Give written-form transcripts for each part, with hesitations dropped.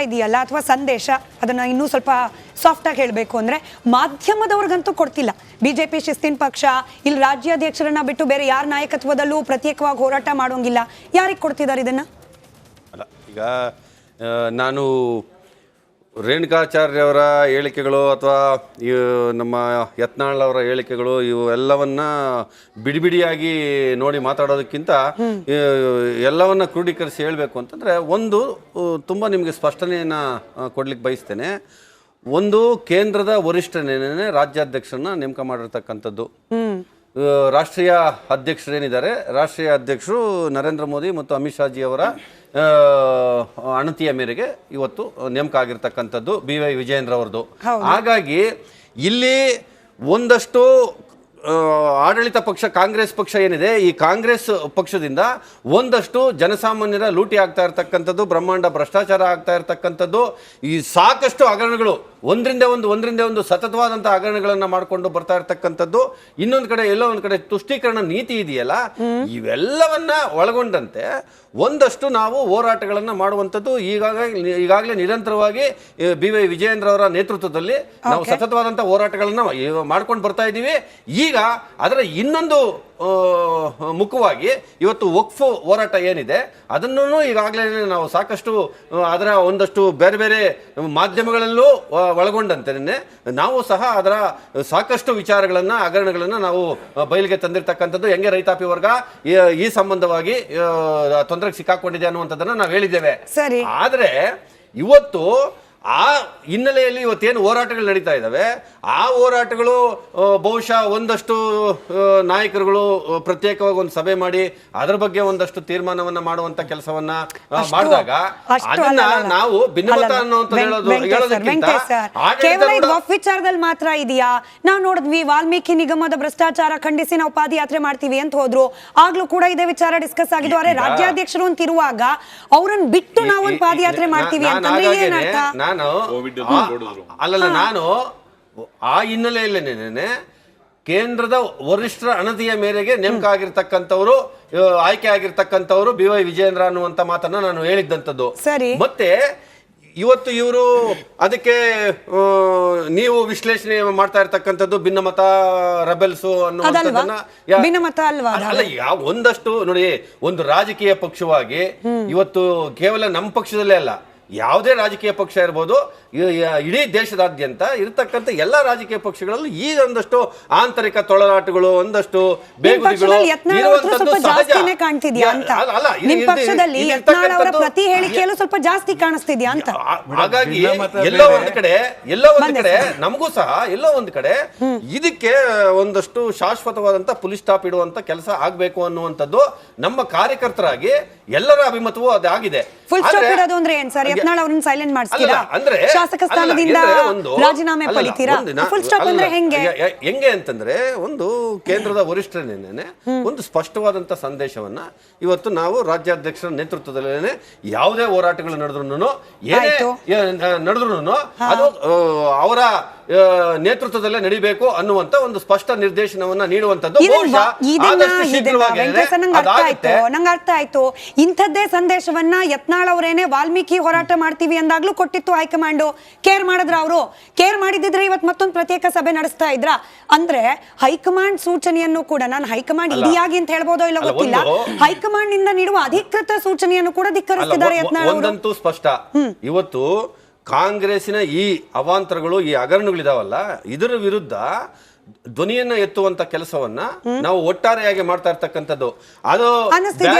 ಇದೆಯಲ್ಲ ಅಥವಾ ಸಂದೇಶ, ಅದನ್ನ ಇನ್ನೂ ಸ್ವಲ್ಪ ಸಾಫ್ಟ್ ಆಗಿ ಹೇಳಬೇಕು ಅಂದ್ರೆ ಮಾಧ್ಯಮದವ್ರಿಗಂತೂ ಕೊಡ್ತಿಲ್ಲ. ಬಿಜೆಪಿ ಶಿಸ್ತಿನ ಪಕ್ಷ, ಇಲ್ಲಿ ರಾಜ್ಯಾಧ್ಯಕ್ಷರನ್ನ ಬಿಟ್ಟು ಬೇರೆ ಯಾರ ನಾಯಕತ್ವದಲ್ಲೂ ಪ್ರತ್ಯೇಕವಾಗಿ ಹೋರಾಟ ಮಾಡೋಂಗಿಲ್ಲ. ಯಾರಿಗೆ ಕೊಡ್ತಿದ್ದಾರೆ ಇದನ್ನ? ಅಲ್ಲ, ಈಗ ನಾನು ರೇಣುಕಾಚಾರ್ಯವರ ಹೇಳಿಕೆಗಳು ಅಥವಾ ನಮ್ಮ ಯತ್ನಾಳ್ ಅವರ ಹೇಳಿಕೆಗಳು ಇವು ಎಲ್ಲವನ್ನ ಬಿಡಿಬಿಡಿಯಾಗಿ ನೋಡಿ ಮಾತಾಡೋದಕ್ಕಿಂತ ಎಲ್ಲವನ್ನ ಕ್ರೋಢೀಕರಿಸಿ ಹೇಳಬೇಕು ಅಂತಂದರೆ, ಒಂದು ತುಂಬ ನಿಮಗೆ ಸ್ಪಷ್ಟನೆಯನ್ನು ಕೊಡ್ಲಿಕ್ಕೆ ಬಯಸ್ತೇನೆ. ಒಂದು, ಕೇಂದ್ರದ ವರಿಷ್ಠನೇನೆ ರಾಜ್ಯಾಧ್ಯಕ್ಷರನ್ನ ನೇಮಕ ಮಾಡಿರ್ತಕ್ಕಂಥದ್ದು. ರಾಷ್ಟ್ರೀಯ ಅಧ್ಯಕ್ಷರೇನಿದ್ದಾರೆ, ರಾಷ್ಟ್ರೀಯ ಅಧ್ಯಕ್ಷರು ನರೇಂದ್ರ ಮೋದಿ ಮತ್ತು ಅಮಿತ್ ಶಾಜಿ ಅವರ ಅಣತಿಯ ಮೇರೆಗೆ ಇವತ್ತು ನೇಮಕ ಆಗಿರ್ತಕ್ಕಂಥದ್ದು BY ವಿಜಯೇಂದ್ರ ಅವರದು. ಹಾಗಾಗಿ ಇಲ್ಲಿ ಒಂದಷ್ಟು ಆಡಳಿತ ಪಕ್ಷ ಕಾಂಗ್ರೆಸ್ ಪಕ್ಷ ಏನಿದೆ, ಈ ಕಾಂಗ್ರೆಸ್ ಪಕ್ಷದಿಂದ ಒಂದಷ್ಟು ಜನಸಾಮಾನ್ಯರ ಲೂಟಿ ಆಗ್ತಾ ಇರ್ತಕ್ಕಂಥದ್ದು, ಬ್ರಹ್ಮಾಂಡ ಭ್ರಷ್ಟಾಚಾರ ಆಗ್ತಾ ಇರ್ತಕ್ಕಂಥದ್ದು, ಈ ಸಾಕಷ್ಟು ಹಗರಣಗಳು ಒಂದರಿಂದ ಒಂದು ಸತತವಾದಂಥ ಹಗರಣಗಳನ್ನು ಮಾಡಿಕೊಂಡು ಬರ್ತಾ ಇರ್ತಕ್ಕಂಥದ್ದು. ಇನ್ನೊಂದು ಕಡೆ ಎಲ್ಲೋ ಒಂದು ಕಡೆ ತುಷ್ಟೀಕರಣ ನೀತಿ ಇದೆಯಲ್ಲ, ಇವೆಲ್ಲವನ್ನ ಒಳಗೊಂಡಂತೆ ಒಂದಷ್ಟು ನಾವು ಹೋರಾಟಗಳನ್ನು ಮಾಡುವಂಥದ್ದು ಈಗಾಗಲೇ ನಿರಂತರವಾಗಿ BY ವಿಜಯೇಂದ್ರ ಅವರ ನೇತೃತ್ವದಲ್ಲಿ ನಾವು ಸತತವಾದಂಥ ಹೋರಾಟಗಳನ್ನು ಮಾಡ್ಕೊಂಡು ಬರ್ತಾ ಇದ್ದೀವಿ. ಈಗ ಅದರ ಇನ್ನೊಂದು ಮುಖವಾಗಿ ಇವತ್ತು ವಕ್ಫ್ ಹೋರಾಟ ಏನಿದೆ ಅದನ್ನು ಈಗಾಗಲೇ ನಾವು ಸಾಕಷ್ಟು ಅದರ ಒಂದಷ್ಟು ಬೇರೆ ಬೇರೆ ಮಾಧ್ಯಮಗಳಲ್ಲೂ ಒಳಗೊಂಡಂತೆ ನಾವು ಸಹ ಅದರ ಸಾಕಷ್ಟು ವಿಚಾರಗಳನ್ನು ಹಗರಣಗಳನ್ನು ನಾವು ಬಯಲಿಗೆ ತಂದಿರತಕ್ಕಂಥದ್ದು. ಹೆಂಗೆ ರೈತಾಪಿ ವರ್ಗ ಈ ಸಂಬಂಧವಾಗಿ ತೊಂದರೆಗೆ ಸಿಕ್ಕಾಕೊಂಡಿದೆ ಅನ್ನುವಂಥದ್ದನ್ನು ನಾವು ಹೇಳಿದ್ದೇವೆ. ಆದರೆ ಇವತ್ತು ಆ ಹಿನ್ನೆಲೆಯಲ್ಲಿ ಇವತ್ತೇನು ಹೋರಾಟಗಳು ನಡೀತಾ ಇದ್ದಾವೆ, ಆ ಹೋರಾಟಗಳು ಬಹುಶಃ ಒಂದಷ್ಟು ನಾಯಕರುಗಳು ಪ್ರತ್ಯೇಕವಾಗಿ ಒಂದು ಸಭೆ ಮಾಡಿ ಅದರ ಬಗ್ಗೆ ಒಂದಷ್ಟು ತೀರ್ಮಾನವನ್ನ ಮಾಡುವಂತ ಕೆಲಸವನ್ನ ಮಾಡಿದಾಗ ಅದನ್ನ ನಾವು ಭಿನ್ನಮತ ಅನ್ನುವಂತ ವಿಚಾರದಲ್ಲಿ ಮಾತ್ರ ಇದೆಯಾ? ನಾವು ನೋಡಿದ್ವಿ, ವಾಲ್ಮೀಕಿ ನಿಗಮದ ಭ್ರಷ್ಟಾಚಾರ ಖಂಡಿಸಿ ನಾವು ಪಾದಯಾತ್ರೆ ಮಾಡ್ತೀವಿ ಅಂತ ಹೋದ್ರು. ಆಗ್ಲೂ ಕೂಡ ಇದೇ ವಿಚಾರ ಡಿಸ್ಕಸ್ ಆಗಿದ್ದು. ಅರೆ, ರಾಜ್ಯಾಧ್ಯಕ್ಷರು ಅಂತ ಇರುವಾಗ ಅವ್ರನ್ನ ಬಿಟ್ಟು ನಾವು ಒಂದು ಪಾದಯಾತ್ರೆ ಮಾಡ್ತೀವಿ ಅಂತಂದ್ರೆ ಏನರ್ಥ? ನಾನು ಆ ಹಿನ್ನೆಲೆಯಲ್ಲೇನೆ ಕೇಂದ್ರದ ವರಿಷ್ಠರ ಅಣತಿಯ ಮೇರೆಗೆ ನೇಮಕ ಆಗಿರ್ತಕ್ಕಂಥವ್ರು, ಆಯ್ಕೆ ಆಗಿರ್ತಕ್ಕಂಥವ್ರು BY ವಿಜಯೇಂದ್ರ ಅನ್ನುವಂತ ಮಾತನ್ನ ನಾನು ಹೇಳಿದ್ದಂಥದ್ದು. ಮತ್ತೆ ಇವತ್ತು ಇವರು ಅದಕ್ಕೆ ನೀವು ವಿಶ್ಲೇಷಣೆ ಮಾಡ್ತಾ ಇರ್ತಕ್ಕಂಥದ್ದು ಭಿನ್ನಮತ ರೆಬೆಲ್ಸು ಅನ್ನುವಂಥದ್ದನ್ನ ಅಲ್ಲ. ಈಗ ಒಂದಷ್ಟು ನೋಡಿ, ಒಂದು ರಾಜಕೀಯ ಪಕ್ಷವಾಗಿ ಇವತ್ತು ಕೇವಲ ನಮ್ಮ ಪಕ್ಷದಲ್ಲೇ ಅಲ್ಲ, ಯಾವುದೇ ರಾಜಕೀಯ ಪಕ್ಷ ಇರ್ಬೋದು, ಇಡೀ ದೇಶದಾದ್ಯಂತ ಇರತಕ್ಕಂಥ ಎಲ್ಲ ರಾಜಕೀಯ ಪಕ್ಷಗಳಲ್ಲೂ ಈಗ ಒಂದಷ್ಟು ಆಂತರಿಕ ತೊಳಲಾಟಗಳು, ಒಂದಷ್ಟು ಬೇಗುದಿಗಳು ಇರುವಂತದ್ದು ಸಹಜ. ಹಾಗಾಗಿ ಎಲ್ಲೋ ಒಂದು ಕಡೆ ನಮಗೂ ಸಹ ಎಲ್ಲೋ ಒಂದು ಕಡೆ ಇದಕ್ಕೆ ಒಂದಷ್ಟು ಶಾಶ್ವತವಾದಂತ ಪುಲಿ ಸ್ಟಾಪ್ ಇಡುವಂತ ಕೆಲಸ ಆಗ್ಬೇಕು ಅನ್ನುವಂಥದ್ದು ನಮ್ಮ ಕಾರ್ಯಕರ್ತರಾಗಿ ಎಲ್ಲರ ಅಭಿಮತವೂ ಅದಾಗಿದೆ. ಅಂದ್ರೆ ಹೆಂಗೆ ಅಂತಂದ್ರೆ, ಒಂದು ಕೇಂದ್ರದ ವರಿಷ್ಠರೇನೆ ಒಂದು ಸ್ಪಷ್ಟವಾದಂತ ಸಂದೇಶವನ್ನ ಇವತ್ತು ನಾವು ರಾಜ್ಯಾಧ್ಯಕ್ಷರ ನೇತೃತ್ವದಲ್ಲೇನೆ ಯಾವುದೇ ಹೋರಾಟಗಳು ನಡೆದ್ರು ಅದು ಅವರ ನೇತೃತ್ವದಲ್ಲೇ ನಡೀಬೇಕು ಅನ್ನುವಂತ ಒಂದು ಸ್ಪಷ್ಟ ನಿರ್ದೇಶನವನ್ನ ನೀಡುವಂತದ್ದು ನಂಗೆ ಅರ್ಥ ಆಯ್ತು. ಇಂಥದ್ದೇ ಸಂದೇಶವನ್ನ ಯತ್ನಾಳ್ ಅವರೇನೆ ವಾಲ್ಮೀಕಿ ಹೋರಾಟ ಮಾಡ್ತೀವಿ ಅಂದಾಗ್ಲೂ ಕೊಟ್ಟಿತ್ತು ಹೈಕಮಾಂಡ್. ಕೇರ್ ಮಾಡಿದ್ರ ಅವರು? ಕೇರ್ ಮಾಡಿದ್ರೆ ಇವತ್ತು ಮತ್ತೊಂದು ಪ್ರತ್ಯೇಕ ಸಭೆ ನಡೆಸ್ತಾ ಇದ್ರ? ಅಂದ್ರೆ ಹೈಕಮಾಂಡ್ ಸೂಚನೆಯನ್ನು ಕೂಡ, ನಾನು ಹೈಕಮಾಂಡ್ ಇಡಿಯಾಗಿ ಅಂತ ಹೇಳ್ಬೋದೋ ಇಲ್ಲ ಗೊತ್ತಿಲ್ಲ, ಹೈಕಮಾಂಡ್ ನಿಂದ ನೀಡುವ ಅಧಿಕೃತ ಸೂಚನೆಯನ್ನು ಕೂಡ ಧಿಕ್ಕರಿಸಿದ್ದಾರೆ ಯತ್ನಾಳ್ ಅವರು. ಸ್ಪಷ್ಟ. ಇವತ್ತು ಕಾಂಗ್ರೆಸ್ಸಿನ ಈ ಅವಾಂತರಗಳು, ಈ ಹಗರಣಗಳಿದಾವಲ್ಲ, ಇದರ ವಿರುದ್ಧ ಧ್ವನಿಯನ್ನ ಎತ್ತುವಂತ ಕೆಲಸವನ್ನ ನಾವು ಒಟ್ಟಾರೆಯಾಗಿ ಮಾಡ್ತಾ ಇರ್ತಕ್ಕಂಥದ್ದು. ಅದು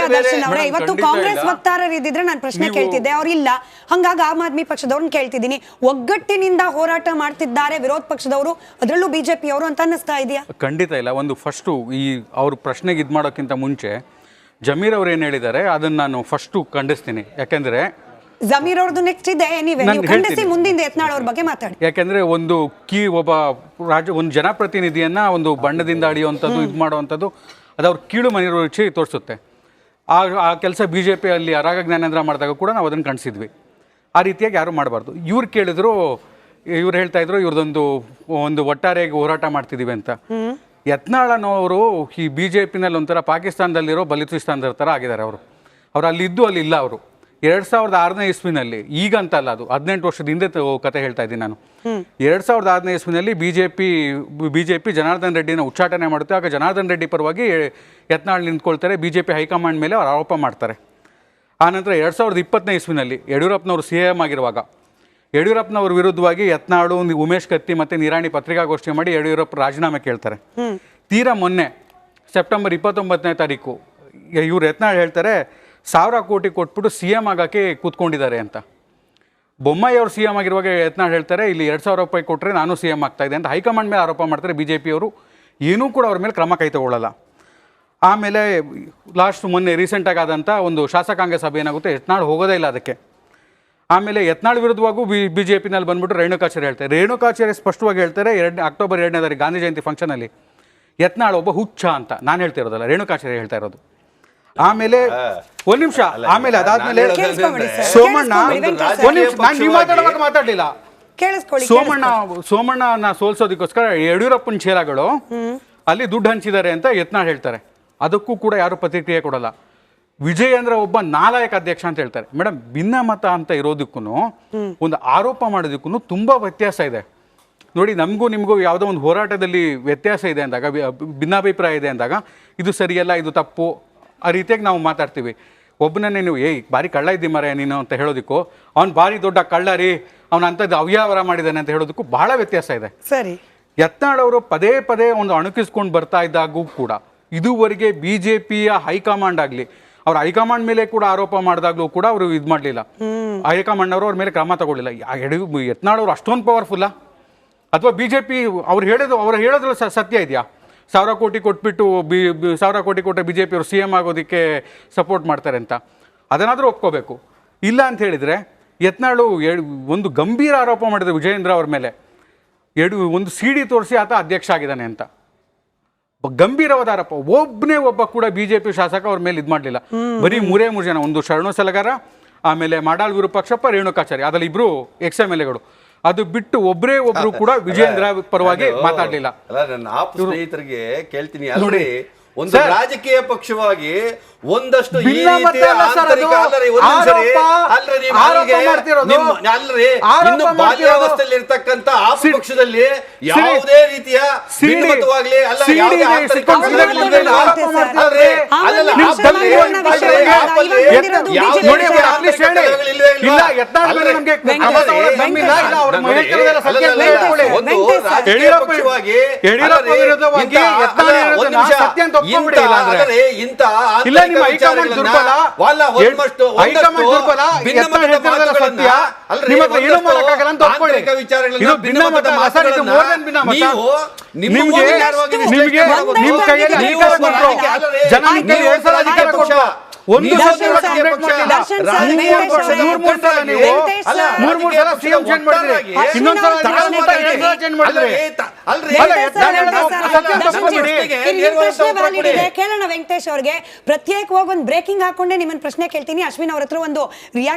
ಇವತ್ತು ಕಾಂಗ್ರೆಸ್ ವಕ್ತಾರರಿದ್ರೆ ನಾನು ಪ್ರಶ್ನೆ ಕೇಳ್ತಿದ್ದೆ, ಅವ್ರಿಲ್ಲ. ಹಂಗಾಗಿ ಆಮ್ ಆದ್ಮಿ ಪಕ್ಷದವ್ರನ್ನ ಕೇಳ್ತಿದ್ದೀನಿ, ಒಗ್ಗಟ್ಟಿನಿಂದ ಹೋರಾಟ ಮಾಡ್ತಿದ್ದಾರೆ ವಿರೋಧ ಪಕ್ಷದವರು, ಅದರಲ್ಲೂ ಬಿಜೆಪಿ ಅವರು ಅಂತ ಅನ್ನಿಸ್ತಾ ಇದೆಯಾ? ಖಂಡಿತ ಇಲ್ಲ. ಒಂದು ಫಸ್ಟು ಈ ಅವ್ರ ಪ್ರಶ್ನೆಗೆ ಇದು ಮಾಡೋಕ್ಕಿಂತ ಮುಂಚೆ ಜಮೀರ್ ಅವ್ರು ಏನು ಹೇಳಿದ್ದಾರೆ ಅದನ್ನ ನಾನು ಫಸ್ಟು ಖಂಡಿಸ್ತೀನಿ. ಯಾಕೆಂದ್ರೆ ಜಮೀರ್ ಅವ್ರದ್ದು ನೆಕ್ಸ್ಟ್ ಇದೆ, ಖಂಡಿಸಿ ಮುಂದಿನ ಯತ್ನಾಳ್ ಅವ್ರ ಬಗ್ಗೆ ಮಾತಾಡಿ. ಯಾಕೆಂದ್ರೆ ಒಂದು ಒಂದು ಜನಪ್ರತಿನಿಧಿಯನ್ನ ಒಂದು ಬಣ್ಣದಿಂದ ಅಡಿಯುವಂಥದ್ದು, ಇದು ಮಾಡುವಂಥದ್ದು, ಅದು ಅವ್ರ ಕೀಳು ಮನೋರುಚಿ ತೋರಿಸುತ್ತೆ. ಆ ಕೆಲಸ BJP ಅಲ್ಲಿ ಅರಾಗ ಜ್ಞಾನೇಂದ್ರ ಮಾಡಿದಾಗ ಕೂಡ ನಾವು ಅದನ್ನು ಕಾಣಿಸಿದ್ವಿ. ಆ ರೀತಿಯಾಗಿ ಯಾರು ಮಾಡಬಾರ್ದು. ಇವ್ರು ಕೇಳಿದ್ರು, ಇವ್ರು ಹೇಳ್ತಾ ಇದ್ರು ಒಂದು ಒಟ್ಟಾರೆಯಾಗಿ ಹೋರಾಟ ಮಾಡ್ತಿದೀವಿ ಅಂತ. ಯತ್ನಾಳನವರು ಈ BJP ನಲ್ಲಿ ಒಂಥರ ಪಾಕಿಸ್ತಾನದಲ್ಲಿರೋ ಬಲೂಚಿಸ್ತಾನದ ಥರ ಆಗಿದ್ದಾರೆ. ಅವರು ಅಲ್ಲಿದ್ದು ಅಲ್ಲಿ ಇಲ್ಲ. ಅವರು 2006ನೇ ಇಸ್ವಿನಲ್ಲಿ, ಈಗ ಅಂತಲ್ಲ, ಅದು 18 ವರ್ಷದ ಹಿಂದೆ ಕತೆ ಹೇಳ್ತಾ ಇದ್ದೀನಿ ನಾನು. 2006ನೇ ಇಸ್ವಿನಲ್ಲಿ ಬಿಜೆಪಿ ಜನಾರ್ದನ್ ರೆಡ್ಡಿನ ಉಚ್ಚಾಟನೆ ಮಾಡುತ್ತೆ. ಆಗ ಜನಾರ್ದನ್ ರೆಡ್ಡಿ ಪರವಾಗಿ ಯತ್ನಾಳ್ ನಿಂತ್ಕೊಳ್ತಾರೆ. ಬಿಜೆಪಿ ಹೈಕಮಾಂಡ್ ಮೇಲೆ ಅವ್ರು ಆರೋಪ ಮಾಡ್ತಾರೆ. ಆನಂತರ 2020ನೇ ಇಸ್ವಿನಲ್ಲಿ ಯಡಿಯೂರಪ್ಪನವರು CM ಆಗಿರುವಾಗ ಯಡಿಯೂರಪ್ಪನವ್ರ ವಿರುದ್ಧವಾಗಿ ಯತ್ನಾಳು, ಉಮೇಶ್ ಕತ್ತಿ ಮತ್ತು ನಿರಾಣಿ ಪತ್ರಿಕಾಗೋಷ್ಠಿ ಮಾಡಿ ಯಡಿಯೂರಪ್ಪ ರಾಜೀನಾಮೆ ಕೇಳ್ತಾರೆ. ತೀರಾ ಮೊನ್ನೆ ಸೆಪ್ಟೆಂಬರ್ 29ನೇ ತಾರೀಕು ಇವ್ರು ಯತ್ನಾಳ್ ಹೇಳ್ತಾರೆ 1000 ಕೋಟಿ ಕೊಟ್ಬಿಟ್ಟು CM ಆಗೋಕ್ಕೆ ಕೂತ್ಕೊಂಡಿದ್ದಾರೆ ಅಂತ. ಬೊಮ್ಮಾಯಿ ಅವರು CM ಆಗಿರುವಾಗ ಯತ್ನಾಳ್ ಹೇಳ್ತಾರೆ ಇಲ್ಲಿ 2000 ರೂಪಾಯಿ ಕೊಟ್ಟರೆ ನಾನು CM ಆಗ್ತಾ ಇದೆ ಅಂತ ಹೈಕಮಾಂಡ್ ಮೇಲೆ ಆರೋಪ ಮಾಡ್ತಾರೆ. BJP ಅವರು ಏನೂ ಕೂಡ ಅವ್ರ ಮೇಲೆ ಕ್ರಮ ಕೈ ತಗೊಳ್ಳಲ್ಲ. ಆಮೇಲೆ ಲಾಸ್ಟ್ ಮೊನ್ನೆ ರೀಸೆಂಟಾಗಿ ಆದಂಥ ಒಂದು ಶಾಸಕಾಂಗ ಸಭೆ ಏನಾಗುತ್ತೆ, ಯತ್ನಾಳ್ ಹೋಗೋದೇ ಇಲ್ಲ ಅದಕ್ಕೆ. ಆಮೇಲೆ ಯತ್ನಾಳ್ ವಿರುದ್ಧವಾಗೂ BJPನಲ್ಲಿ ಬಂದ್ಬಿಟ್ಟು ರೇಣುಕಾಚಾರ್ಯ ಹೇಳ್ತಾರೆ. ರೇಣುಕಾಚಾರ್ಯ ಸ್ಪಷ್ಟವಾಗಿ ಹೇಳ್ತಾರೆ ಅಕ್ಟೋಬರ್ 2ನೇ ತಾರೀಕು ಗಾಂಧಿ ಜಯಂತಿ ಫಂಕ್ಷನಲ್ಲಿ ಯತ್ನಾಳ್ ಒಬ್ಬ ಹುಚ್ಚ ಅಂತ. ನಾನು ಹೇಳ್ತಿರೋದಲ್ಲ, ರೇಣುಕಾಚಾರ್ಯ ಹೇಳ್ತಾ ಇರೋದು. ಆಮೇಲೆ ಒಂದ್ ನಿಮಿಷ, ಆಮೇಲೆ ಅದಾದ್ಮೇಲೆ ಸೋಮಣ್ಣ, ಒಂದ್ ನಿಮಿಷ, ನಾನು ನೀವು ಮಾತಾಡುವಾಗ ಮಾತಾಡ್ಲಿಲ್ಲ. ಸೋಮಣ್ಣ ಸೋಲ್ಸೋದಕ್ಕೋಸ್ಕರ ಯಡಿಯೂರಪ್ಪನ ಚೇಲಾಗಳು ಅಲ್ಲಿ ದುಡ್ಡು ಹಂಚಿದ್ದಾರೆ ಅಂತ ಯತ್ನಾಳ್ ಹೇಳ್ತಾರೆ. ಅದಕ್ಕೂ ಕೂಡ ಯಾರು ಪ್ರತಿಕ್ರಿಯೆ ಕೊಡಲ್ಲ. ವಿಜಯೇಂದ್ರ ಒಬ್ಬ ನಾಲಾಯಕ ಅಧ್ಯಕ್ಷ ಅಂತ ಹೇಳ್ತಾರೆ. ಮೇಡಮ್, ಭಿನ್ನಮತ ಅಂತ ಇರೋದಕ್ಕೂ ಒಂದು ಆರೋಪ ಮಾಡೋದಕ್ಕೂ ತುಂಬಾ ವ್ಯತ್ಯಾಸ ಇದೆ ನೋಡಿ. ನಮಗೂ ನಿಮಗೂ ಯಾವುದೋ ಒಂದು ಹೋರಾಟದಲ್ಲಿ ವ್ಯತ್ಯಾಸ ಇದೆ ಅಂದಾಗ, ಭಿನ್ನಾಭಿಪ್ರಾಯ ಇದೆ ಅಂದಾಗ ಇದು ಸರಿಯಲ್ಲ, ಇದು ತಪ್ಪು, ಆ ರೀತಿಯಾಗಿ ನಾವು ಮಾತಾಡ್ತೀವಿ. ಒಬ್ಬನನ್ನೇ ನೀವು ಭಾರಿ ಕಳ್ಳ ಇದ್ದಿ ಮರ ನೀನು ಅಂತ ಹೇಳೋದಕ್ಕೂ, ಅವ್ನು ಭಾರಿ ದೊಡ್ಡ ಕಳ್ಳ ರೀ, ಅವನ ಅಂಥದ್ದು ಅವ್ಯಾವರ ಮಾಡಿದ್ದಾನೆ ಅಂತ ಹೇಳೋದಕ್ಕೂ ಬಹಳ ವ್ಯತ್ಯಾಸ ಇದೆ. ಸರಿ, ಯತ್ನಾಳ್ ಅವರು ಪದೇ ಪದೇ ಒಂದು ಅಣುಕಿಸ್ಕೊಂಡು ಬರ್ತಾ ಇದ್ದಾಗೂ ಕೂಡ ಇದುವರೆಗೆ BJPಯ ಹೈಕಮಾಂಡ್ ಆಗಲಿ, ಅವ್ರ ಹೈಕಮಾಂಡ್ ಮೇಲೆ ಕೂಡ ಆರೋಪ ಮಾಡಿದಾಗಲೂ ಕೂಡ ಅವರು ಇದು ಮಾಡಲಿಲ್ಲ. ಹೈಕಮಾಂಡ್ ಅವರು ಅವ್ರ ಮೇಲೆ ಕ್ರಮ ತಗೊಳ್ಳಿಲ್ಲ. ಯತ್ನಾಳ್ ಅವರು ಅಷ್ಟೊಂದು ಪವರ್ಫುಲ್ಲಾ? ಅಥವಾ BJP ಅವ್ರು ಹೇಳೋದ್ರಲ್ಲಿ ಸತ್ಯ ಇದೆಯಾ? 1000 ಕೋಟಿ ಕೊಟ್ಬಿಟ್ಟು 1000 ಕೋಟಿ ಕೊಟ್ಟರೆ BJP ಅವರು CM ಆಗೋದಕ್ಕೆ ಸಪೋರ್ಟ್ ಮಾಡ್ತಾರೆ ಅಂತ ಅದನ್ನಾದರೂ ಒಪ್ಕೋಬೇಕು. ಇಲ್ಲ ಅಂತ ಹೇಳಿದರೆ ಯತ್ನಾಳು ಒಂದು ಗಂಭೀರ ಆರೋಪ ಮಾಡಿದ್ರು ವಿಜಯೇಂದ್ರ ಅವ್ರ ಮೇಲೆ. ಒಂದು CD ತೋರಿಸಿ ಆತ ಅಧ್ಯಕ್ಷ ಆಗಿದ್ದಾನೆ ಅಂತ ಗಂಭೀರವಾದ ಆರೋಪ. ಒಬ್ಬ ಕೂಡ BJP ಶಾಸಕ ಅವ್ರ ಮೇಲೆ ಇದು ಮಾಡಲಿಲ್ಲ. ಬರೀ 3 ಜನ, ಒಂದು ಶರಣು ಸಲಗಾರ, ಆಮೇಲೆ ಮಾಡಾಳ್ ವಿರೂಪಾಕ್ಷಪ್ಪ, ರೇಣುಕಾಚಾರ್ಯ, ಅದ್ರಲ್ಲಿ ಇಬ್ರು XMLAಗಳು. ಅದು ಬಿಟ್ಟು ಒಬ್ರು ಕೂಡ ವಿಜಯೇಂದ್ರ ಪರವಾಗಿ ಮಾತಾಡ್ಲಿಲ್ಲ. ನನ್ನ ಸ್ನೇಹಿತರಿಗೆ ಕೇಳ್ತೀನಿ, ಅಲ್ರಿ ಒಂದು ರಾಜಕೀಯ ಪಕ್ಷವಾಗಿ ಒಂದಷ್ಟು ಬಾಲ್ಯಾವಸ್ಥೆಯಲ್ಲಿ ಇರ್ತಕ್ಕಂಥ ಆಪ್ ಪಕ್ಷದಲ್ಲಿ ಯಾವುದೇ ರೀತಿಯ ಕೇಳೋಣ ವೆಂಕಟೇಶ್ ಅವ್ರಿಗೆ. ಪ್ರತ್ಯೇಕವಾಗಿ ಒಂದು ಬ್ರೇಕಿಂಗ್ ಹಾಕೊಂಡೆ ನಿಮ್ಮನ್ನ ಪ್ರಶ್ನೆ ಕೇಳ್ತೀನಿ. ಅಶ್ವಿನ್ ಅವ್ರ ಹತ್ರ ಒಂದು ರಿಯಾಕ್ಷನ್